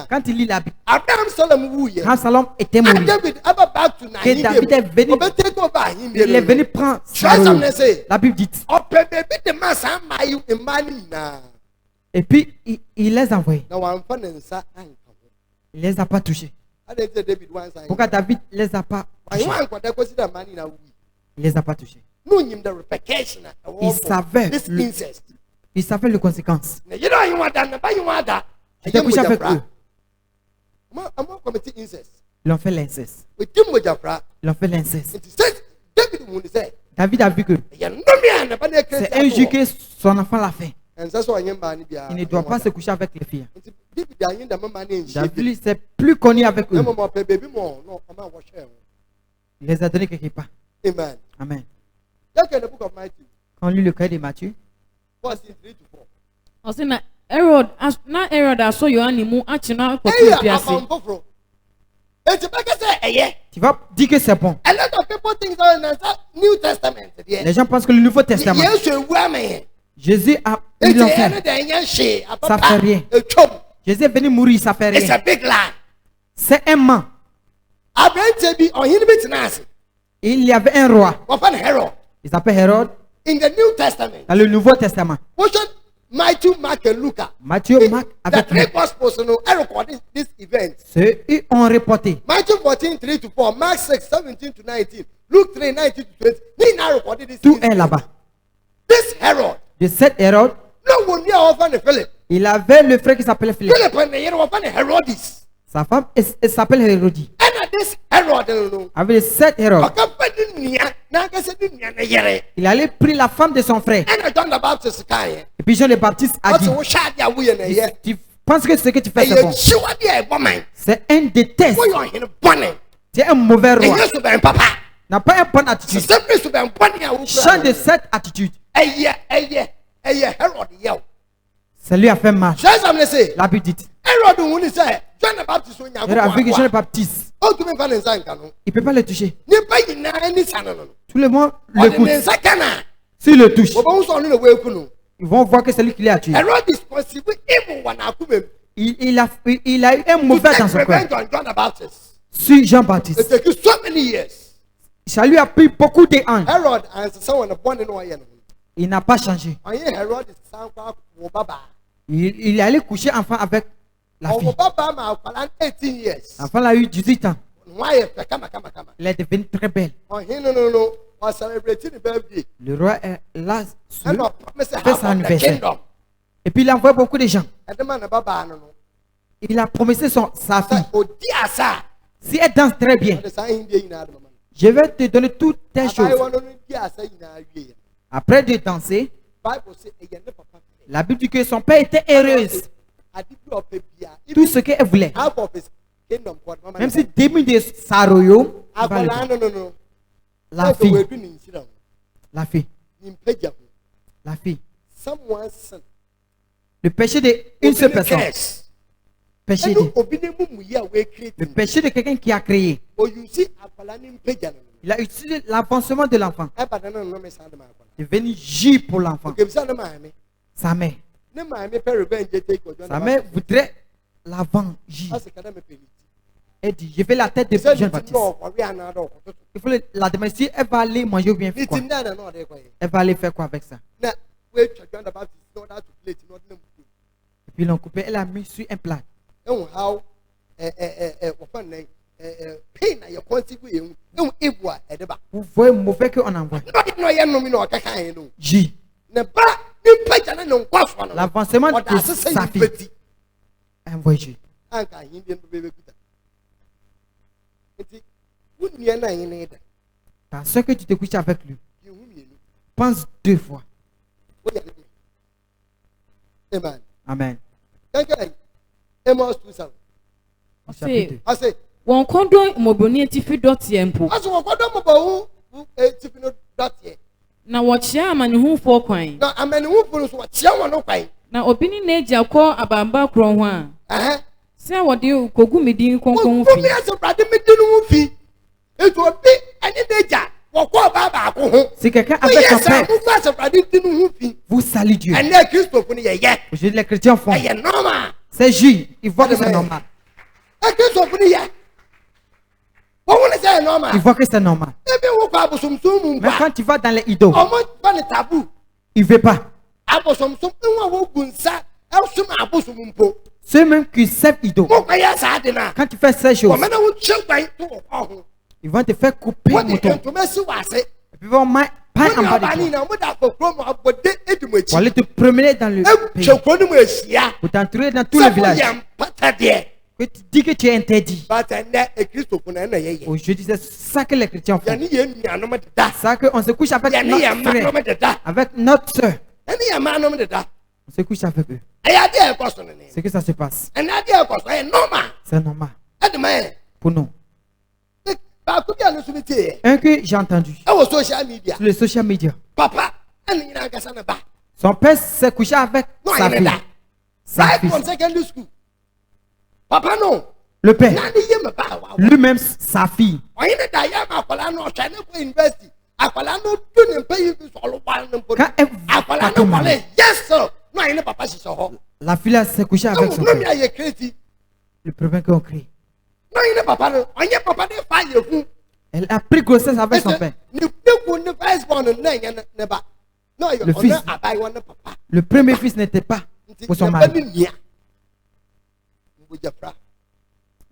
Quand il lit la Bible, Absalom était mort. Et David est venu. Il est venu prendre sa robe. La Bible dit. Et puis il les a envoyés. Il les a pas touchés. Pourquoi David les a pas touchés? Il les a pas touchés. Il savait les conséquences. Il était couché avec eux. Ils ont fait l'inceste. Ils ont fait l'inceste. David a vu que c'est un jour que son enfant l'a fait. Il ne doit pas se coucher avec les filles. David s'est plus connu avec eux. Il les a donnés quelque part. Amen. Quand on lit le cahier de Matthieu, ɔsɛ na Herod asɔ Yohane mu akyi na akɔto afiase. tu vas dire que c'est bon. Les gens pensent que le Nouveau Testament, Jésus a eu l'enfer. Ça fait rien. Jésus est venu mourir, ça fait rien. C'est un man. Il y avait un roi. Il s'appelle Hérode. in the New Testament. Dans le Nouveau Testament. Matthew, Mark and Luke. Matthieu, Marc, avec the three Gospels recorded this event. Ceux qui ont reporté. Matthew 14, 3-4, Mark 6, 17-19, Luke 3, 19-20. They now recorded this. Tout est là-bas. This Herod. De cet Hérode, No one near over Philip. il avait le frère qui s'appelait Philippe. Philip and the Herodis. Sa femme elle s'appelle Hérodie. And this Herod, Avec cet Hérode, il allait prendre la femme de son frère. and John the Baptist. Et puis Jean le Baptiste a dit, tu penses que ce que tu fais c'est bon? C'est un des tests. C'est un mauvais roi. N'a pas une bonne attitude. Change de cette attitude. Ça lui a fait mal. La Bible dit, John the Baptist, avec Jean le Baptiste, il ne peut pas le toucher. Tout le monde l'écoute. S'il le touche, ils vont voir que c'est lui qui l'a tué. Il a eu un mauvais dans son cœur. Sur Jean-Baptiste. Ça lui a pris beaucoup de ans. Il n'a pas changé. Il est allé coucher enfant avec la fille. L'enfant a eu 18 ans. Elle est devenue très belle. Le roi est là, fait son anniversaire. Et puis il a envoyé beaucoup de gens. Il a promis sa fille. Si elle danse très bien, je vais te donner toutes tes choses. Après de danser, la Bible dit que son père était heureuse. Tout ce qu'elle voulait. Même si début de sa royaume, la fille, le péché d'une seule personne, le péché de quelqu'un qui a créé, il a utilisé l'avancement de l'enfant, il est venu gîre pour l'enfant. Sa mère voudrait la venger. Elle dit, je vais la tête de Jean-Baptiste. Il faut la demander si elle va aller manger ou bien faire quoi. Elle va aller faire quoi avec ça? Et puis ils l'ont coupé, elle a mis sur un plat. Vous voyez mauvais qu'on envoie. J. L'avancement de sa fille. Envoie J. Parce que tu te couches avec lui, pense 2 fois. Amen. Amos 2:7. I say, Won kondo moboni etifi dot yempo. Na wochia amanihufo kwan. Na amanihufo so wochia wono kwan. Na obini na eja kọ abamba kro ho a. Se wode kogu medin konkon fi. Kogu ase brade medin ho fi. Eto obi ene deja wokọ baba ko ho. Si quelqu'un avec son père, vous saluez Dieu. Aujourd'hui les chrétiens font. C'est juste, ils voient que c'est normal. Ils voient que c'est normal. Même quand tu vas dans les idoles, ils ne veulent pas. Ceux même qui servent idoles, quand tu fais ces choses, ils vont te faire couper le mouton. Et puis ils vont pas en bas de toi. Pour aller te promener dans le pays. Pour t'entourer dans tout le village. Que tu dis que tu es interdit. Aujourd'hui, c'est ça que les chrétiens font. C'est ça qu'on se couche avec notre frère, avec notre soeur. On se couche avec eux. C'est que ça se passe. C'est normal. Pour nous. Un que j'ai entendu sur les social media. Son père s'est couché avec sa fille. Sa fille. Papa non. Le père. Lui-même sa fille. Quand la fille s'est couchée avec son père. Le problème qu'on crée. Elle a pris grossesse avec son père. le fils, le premier fils n'était pas pour son mari.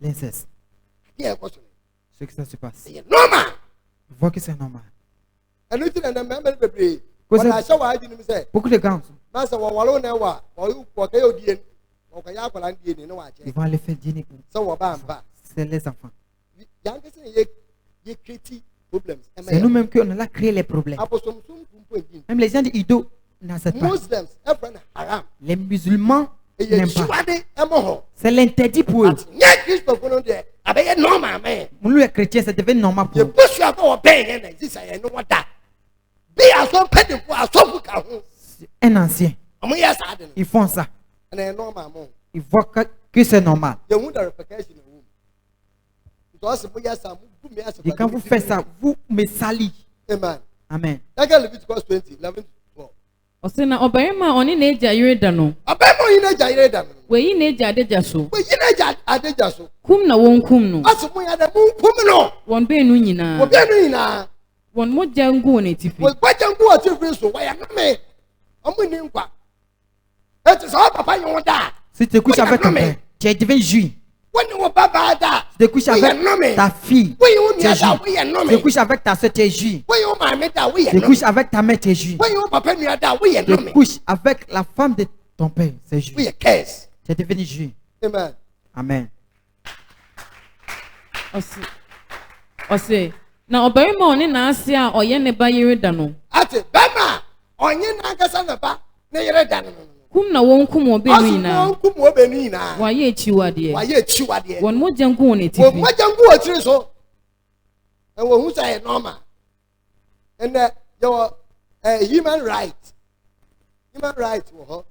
L'inceste. Ce que ça se passe. Vois que c'est normal. Beaucoup de grands, ils vont aller faire dîner pour c'est les enfants. C'est nous-mêmes qui on a créé les problèmes. Même les gens de Ido n'acceptent pas. Les musulmans n'aiment pas. C'est l'interdit pour eux. Pour nous les chrétiens, ça devient normal pour eux. Un ancien, ils font ça. Ils voient que c'est normal. Et quand vous faites ça, vous me salissez. Amen. Osina obarima oni neja yireda no. Weyi neja adejaso. Kum na won kum no. Won be nu nyina. Won moja ngu na tifi. Si tu te couches avec ton père, tu es devenu juif. Si tu te couches avec ta fille, tu es juif. Si tu te couches avec ta soeur, tu es juif. Si tu te couches avec ta mère, tu es juif. Si tu te couches avec la femme de ton père, c'est juif. Tu es devenu juif. Amen. Ose. Na obarima oni na ase a oye ne ba yireda no. Kum na won kum obe nu ina. Wa ye chiwade. Won mo jangu on etifi. Mo jangu otiri so. E wo hu say normal. And your human right. Human right wo.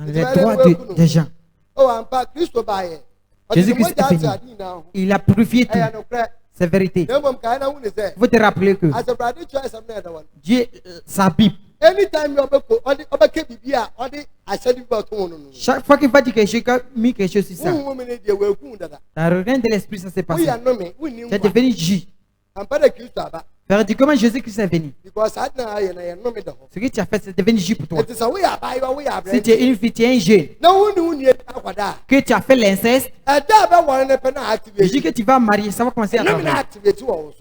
Les droits des gens. Oh, en pas Christ baye. Jésus-Christ est venu. Il a purifié tout. C'est vérité. Vous te rappelez que Dieu, sa Bible, chaque fois qu'il va dire quelque chose, il a mis quelque chose sur ça. Dans le règne de l'esprit, ça s'est passé. C'est devenu J. Comment Jésus-Christ est venu? Ce que tu as fait, c'est devenu J pour toi. Si tu es une fille, tu es un jeune, que tu as fait l'inceste, je dis que tu vas marier, ça va commencer à travailler.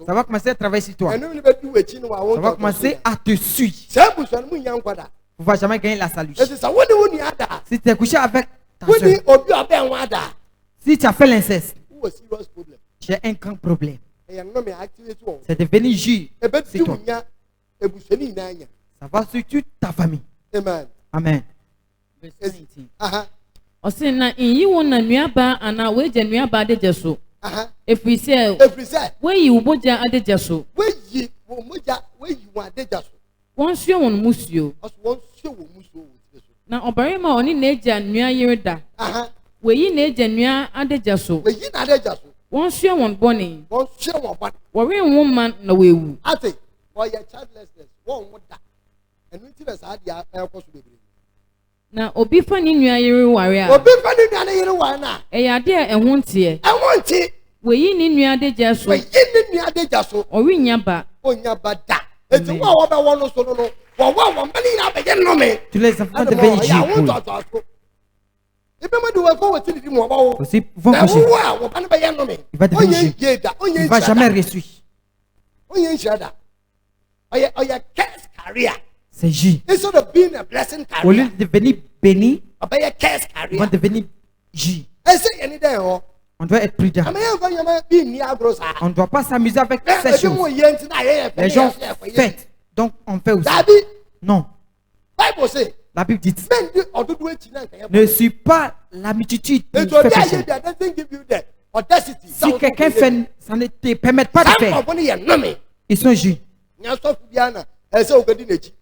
Ça va commencer à travailler sur toi. Ça va commencer à te suivre. Tu ne vas jamais gagner la salut. Si tu es couché avec ta soeur, si tu as fait l'inceste, tu as un grand problème. C'est devenu J. Ça va sur toute ta famille. Amen. Ose na inyi won na nuaba ana weje nuaba adejaso. Efrise weyi uboja adejaso. Won hwe won musuo. Na obarima oni neja nua yireda. Weyi neja nua adejaso. Won hwe won boni. Wori woman na wewu. Ate or your childlessness won woda. Enu ti na sa dia ekoso bebre. Na obi fa ni nua yiri ware a. Obi fa ni nua yiri ware na. Eyade a ehun tie. Ehun tie. Weyi ni nua deja so. Weyi ni nua deja so. Ori nyaba. Onyaba da. Eti wo be wono so no. Wo mani na be ye no me. Tu les enfants de Benji. Aussi, vont coucher. Il va devenir juif. Il ne va jamais réussir. C'est juif. Au lieu de devenir béni, il va devenir juif. On doit être prudent. On ne doit pas s'amuser avec ces choses. Les gens fêtent, donc on fait aussi. Non. La Bible dit, ne suis pas la multitude qui fait péché. Si quelqu'un fait, ça ne te permet pas de faire. Ils sont juifs.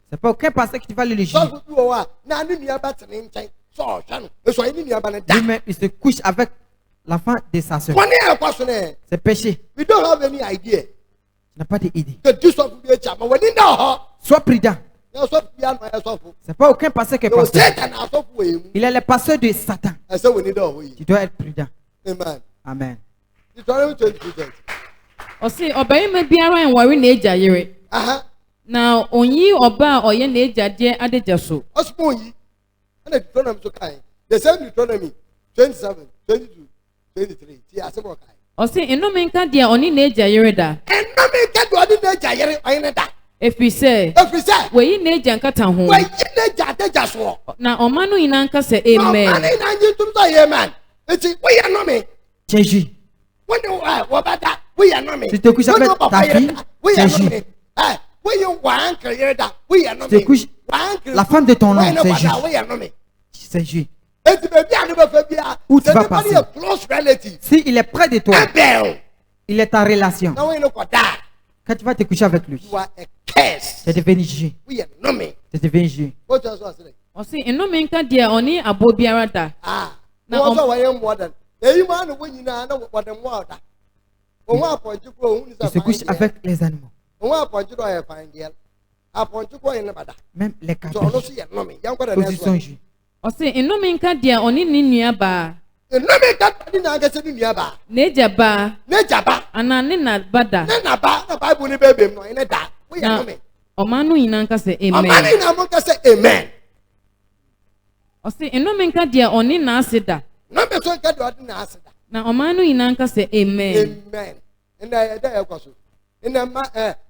C'est pas aucun pasteur qui va le juger. Lui-même, il se couche avec l'enfant de sa soeur. C'est péché. Tu n'as pas d'idée. Sois prudent. C'est pas aucun pasteur qui est pasteur. Il est le pasteur de Satan. Tu dois être prudent. Amen. Osi obarima biara en wari na eja yire. Na onyi oba oye na ejade adeja so. Osmonyi. And Deuteronomy so kind. The same Deuteronomy 27, 22, 23. See, I said, okay. Ose enome nka dia oni na eja yereda. Enome nka dia oni na eja yere oyineda. Efise. We na eja nkata ho. We na eja adeja so. Na omanu ina nka se amen. Na omanu ina nji tum say amen. Eti we ya no me. Jésus. When you wabada we ya no me. Tu te couches avec ta fille. Jésus. We you wan yereda. We ya no me. Tu te couches la femme de ton nom, c'est Jésus. C'est Jésus. Où tu vas passer? Si il est près de toi, il est ta relation. Quand tu vas te coucher avec lui, c'est devenu Jésus. C'est devenu Jésus. Ose enome nka dia oni abo biara da. Na il se couche avec les animaux. Même les capables. Position Jésus. Ose enome nka dia oni ni nua ba. Enome nka ni na agese ni nua ba. Neja ba. Ana ne na bada. Ne na ba na Bible ni bebe no ene da. We ya no me. Omanu ina nka se amen. Omanu ina mo nka se amen. Ose enome nka dia oni na aseda. No me so nka dia oni na aseda. Na omanu ina nka se amen. Amen. Enda ya da ya kwaso. Ina ma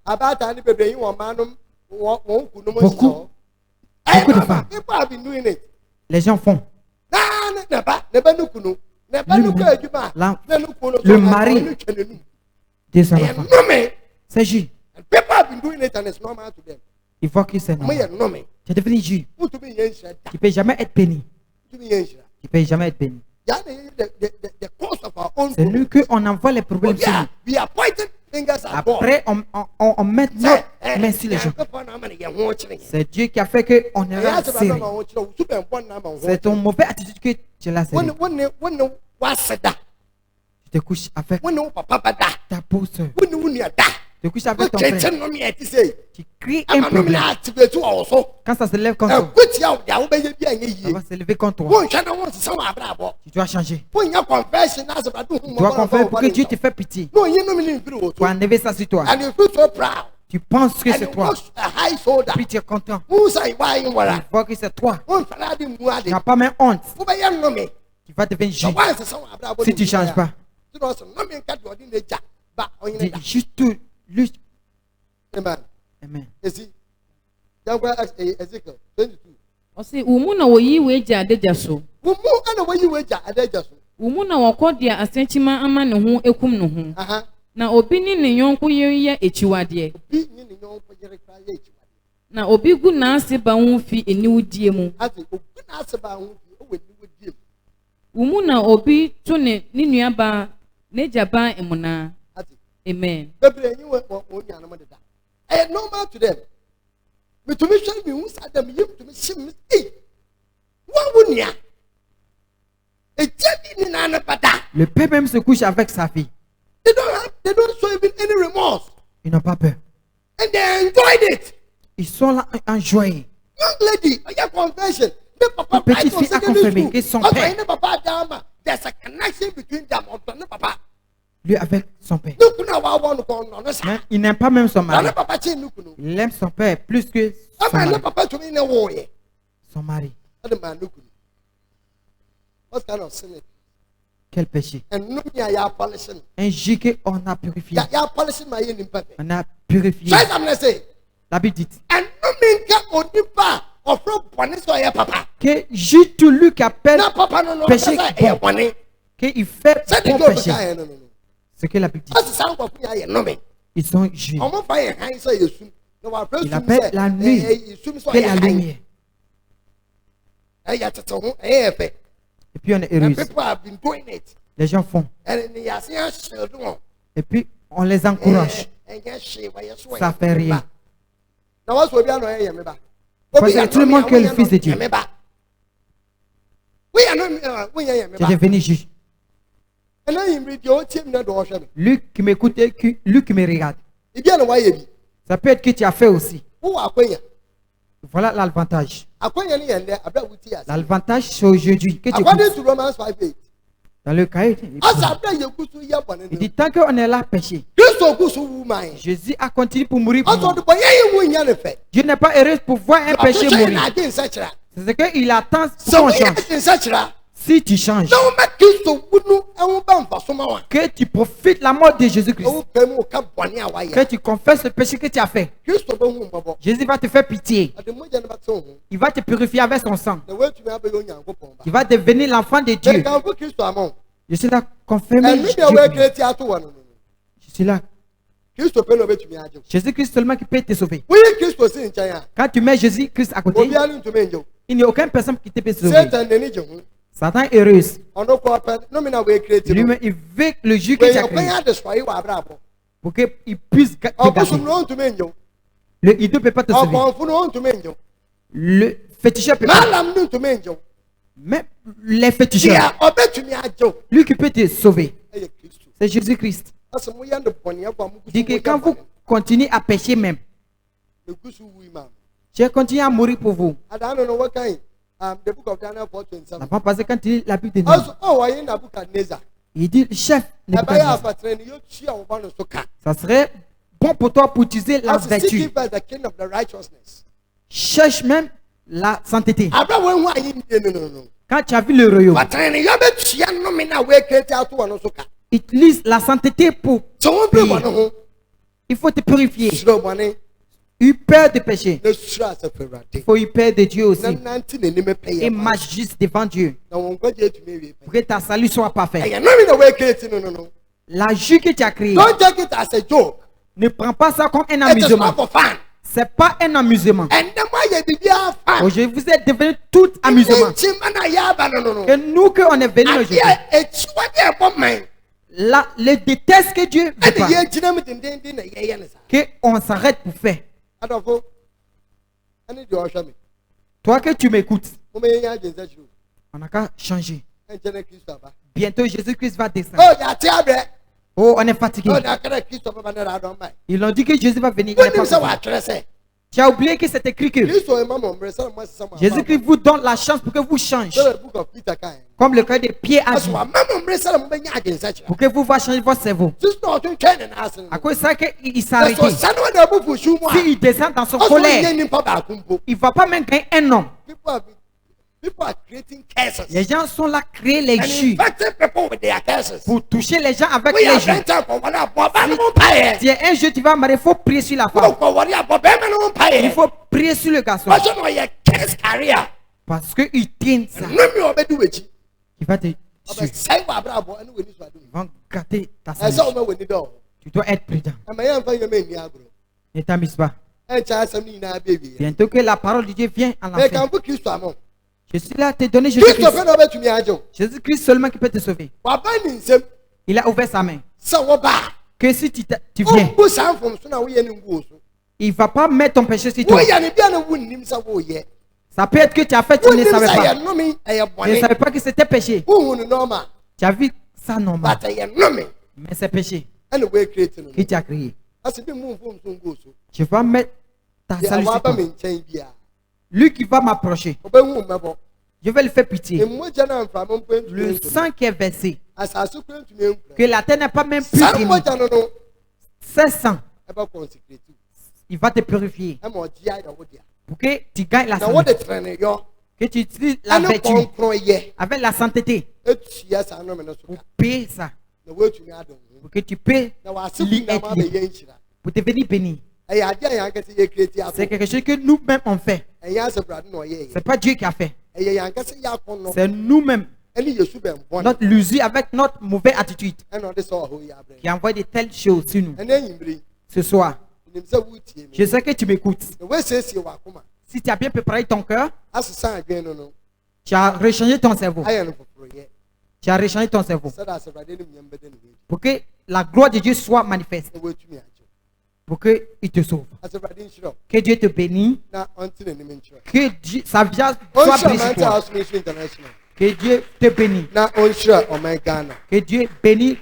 abata ni bebe yi wo manum wo kunu mo so. Beaucoup de femmes. People have been doing it. Les gens font. Le mari de son enfant. C'est Jésus. Il faut que c'est normal. C'est devenu Jésus. Tu ne peux jamais être béni. Tu ne peux jamais être béni. C'est nous qu'on envoie les problèmes sur nous. Après, on met notre main sur les gens. C'est Dieu qui a fait qu'on est là serré. C'est ton mauvais attitude que tu l'as serré. Tu te couches avec ta pauvre soeur. Tu te couches avec ton frère. Tu crées un problème. Quand ça se lève contre toi, ça va se lever contre toi. Tu dois changer. Tu dois confesser pour que Dieu te fasse pitié. Pour enlever ça sur toi. Tu penses que c'est toi. Puis tu es content. Il faut que c'est toi. Tu n'as pas même honte. Tu vas devenir juge. Si tu ne changes pas. Dis juste tout. Amen. Amen. Ezekiel 22. Ose umu na woyi weja adeja so. Umu na wakodia asenchima ama ne ho ekum ne ho. Na obi ni ne yonko yeye echiwade. Na obi gu na ase ba ho fi eniwudie mu. Umu na obi to ne nua ba neja ba emuna. Amen. Normal to them. Me to me show me who said them you to me shim me. What would ya? A jelly in an apata. Le père même se couche avec sa fille. They don't show even any remorse. Ils n'ont pas peur. And they enjoyed it. Ils sont là enjoyés. Young lady, I have confession. La petite fille a confirmé que son père. There's a connection between them. Papa. Lui avec son père. Mais il n'aime pas même son mari. Il aime son père plus que son mari. Quel péché? Un jus qu'on a purifié. On a purifié. La Bible dit que juste lui qui appelle péché bon, qu'il fait bon péché. Ce que la Bible dit. Ils sont juifs. Il appelle la nuit que la lumière. Et puis on est heureux. Les gens font. Et puis on les encourage. Ça fait rien. Parce que tout le monde qui est le fils de Dieu. C'est devenu juge. Lui qui m'écoute et lui qui me regarde. Ça peut être que tu as fait aussi. Voilà l'avantage. L'avantage c'est aujourd'hui que tu écoutes. Dans le cahier, il dit tant qu'on est là péché, Jésus a continué pour mourir pour nous. Dieu n'est pas heureux pour voir un péché mourir. C'est ce qu'il attend pour qu'on change. Si tu changes, que tu profites la mort de Jésus-Christ, que tu confesses le péché que tu as fait, Jésus va te faire pitié. Il va te purifier avec son sang. Tu vas devenir l'enfant de Dieu. Je suis là, confirmé. Je suis là. Jésus-Christ seulement qui peut te sauver. Quand tu mets Jésus-Christ à côté, il n'y a aucune personne qui te peut sauver. Satan est heureux. Lui-même, il veut le juge que tu as créé pour qu'il puisse te gagner. Le idole ne peut pas te sauver. Le féticheur peut pas. Mais les féticheurs, lui qui peut te sauver, c'est Jésus-Christ. Dit que quand vous continuez à pécher même, je continue à mourir pour vous. The book of Daniel 4:27. La parce que quand tu lis la Bible de Daniel, il dit chef, ça serait bon pour toi pour utiliser la vertu. Cherche même la sainteté. Quand tu as vu le royaume, utilise la sainteté pour prier. Il faut te purifier. Eu peur de péché. Il faut eu peur de Dieu aussi. Et marche juste devant Dieu. Pour que ta salut soit parfait. La joie que tu as créée, ne prends pas ça comme un amusement. C'est pas un amusement. Aujourd'hui, vous êtes devenus tout amusement. Et nous, qu'on est venus aujourd'hui, là, le déteste que Dieu veut pas. Qu'on s'arrête pour faire. Toi que tu m'écoutes, on n'a qu'à changer. Bientôt Jésus-Christ va descendre. Oh, on est fatigué. Ils ont dit que Jésus va venir. Tu as oublié que c'est écrit que Jésus-Christ vous donne la chance pour que vous changez. Comme le cas de Pierre a dit. Pour que vous changez votre cerveau. À cause de ça qu'il s'est arrêté. S'il descend dans son colère, il ne va pas même gagner un homme. Les gens sont là créer les jus pour toucher les gens avec les jus. Si un jeu tu vas marier, il faut prier sur la femme. Il faut prier sur le garçon. Parce qu'il tient ça. Il va te suivre. Il va gâter ta santé. Tu dois être prudent. Ne t'amuse pas. Bientôt que la parole de Dieu vient en l'enfer. Je suis là à te donner Jésus-Christ. Jésus-Christ seulement qui peut te sauver. Il a ouvert sa main. Que si tu viens, il ne va pas mettre ton péché sur toi. Ça peut être que tu as fait, tu ne savais pas. Tu ne savais pas que c'était péché. Tu as vu ça normal. Mais c'est péché que tu as créé. Je vais mettre ta salut sur toi. Lui qui va m'approcher, je vais le faire pitié. Le sang qui est versé, que la terre n'a pas même pu gagner. Ce sang, il va te purifier. Pour que tu gagnes la santé. Que tu utilises la vertu avec la sainteté. Pour payer ça. Pour que tu peux être libre. Pour devenir béni. C'est quelque chose que nous-mêmes on fait. C'est pas Dieu qui a fait. C'est nous-mêmes. Notre loser avec notre mauvaise attitude qui envoie de telles choses sur nous. Ce soir, je sais que tu m'écoutes. Si tu as bien préparé ton cœur, tu as rechangé ton cerveau. Tu as rechangé ton cerveau. Pour que la gloire de Dieu soit manifeste. Pour qu'il te sauve. Que Dieu te bénisse. Que Dieu, sa vie soit brisée toi. Que Dieu te bénisse. Que Dieu bénisse.